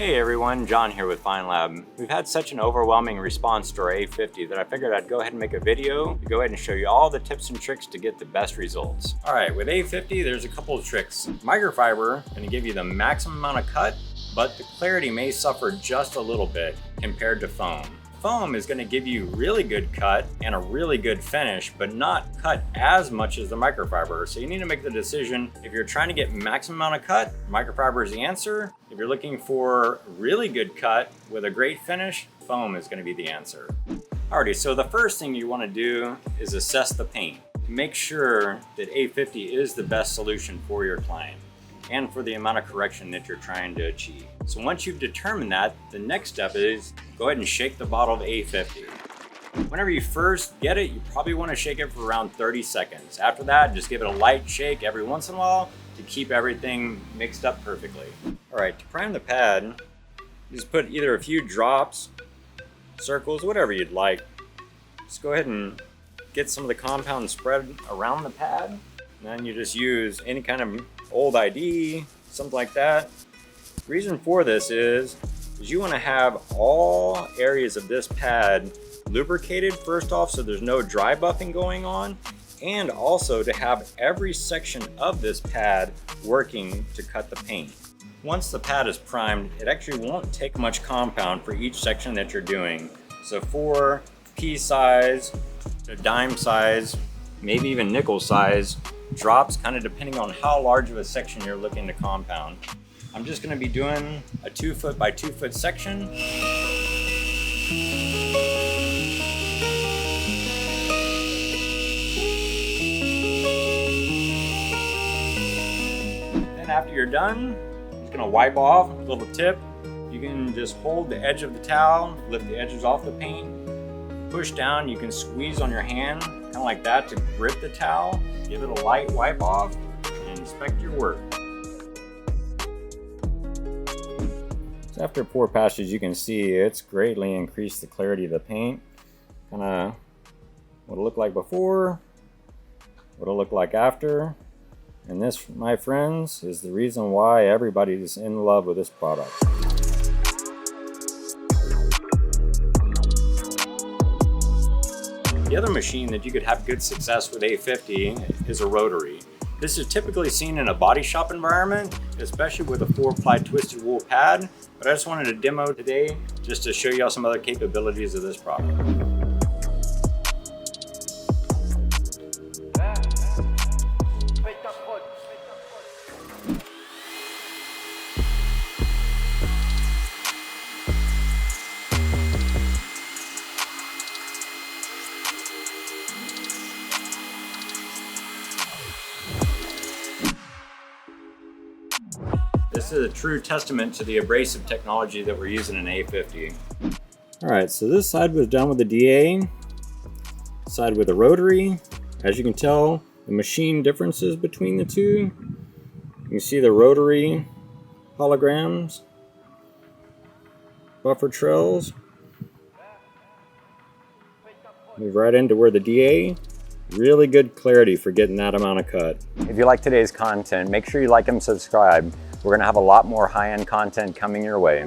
Hey everyone, John here with FEYNLAB. We've had such an overwhelming response to our A50 that I figured I'd go ahead and make a video to go ahead and show you all the tips and tricks to get the best results. Alright, with A50 there's a couple of tricks. Microfiber is going to give you the maximum amount of cut, but the clarity may suffer just a little bit compared to foam. Foam is going to give you really good cut and a really good finish, but not cut as much as the microfiber. So you need to make the decision. If you're trying to get maximum amount of cut, microfiber is the answer. If you're looking for really good cut with a great finish, foam is going to be the answer. Alrighty, so the first thing you want to do is assess the paint. Make sure that A50 is the best solution for your client and for the amount of correction that you're trying to achieve. So once you've determined that, the next step is go ahead and shake the bottle of A50. Whenever you first get it, you probably want to shake it for around 30 seconds. After that, just give it a light shake every once in a while to keep everything mixed up perfectly. All right, to prime the pad, just put either a few drops, circles, whatever you'd like. Just go ahead and get some of the compound spread around the pad. And then you just use any kind of old ID, something like that. The reason for this is you want to have all areas of this pad lubricated first off, so there's no dry buffing going on, and also to have every section of this pad working to cut the paint. Once the pad is primed, it actually won't take much compound for each section that you're doing. So for pea size to dime size, maybe even nickel size drops, kind of depending on how large of a section you're looking to compound. I'm just going to be doing a 2 foot by 2 foot section. Then after you're done, I'm just going to wipe off a little tip. You can just hold the edge of the towel, lift the edges off the paint, push down. You can squeeze on your hand, kind of like that, to grip the towel. Give it a light wipe off and inspect your work. So after 4 passes, you can see it's greatly increased the clarity of the paint. Kind of what it looked like before, what it'll look like after. And this, my friends, is the reason why everybody's in love with this product. The other machine that you could have good success with A50 is a Rotary. This is typically seen in a body shop environment, especially with a 4-ply twisted wool pad, but I just wanted to demo today just to show you all some other capabilities of this product. This is a true testament to the abrasive technology that we're using in A50. Alright, so this side was done with the DA, side with the Rotary. As you can tell, the machine differences between the two. You can see the Rotary holograms, buffer trails. Move right into where the DA. Really good clarity for getting that amount of cut. If you like today's content, make sure you like and subscribe. We're going to have a lot more high-end content coming your way.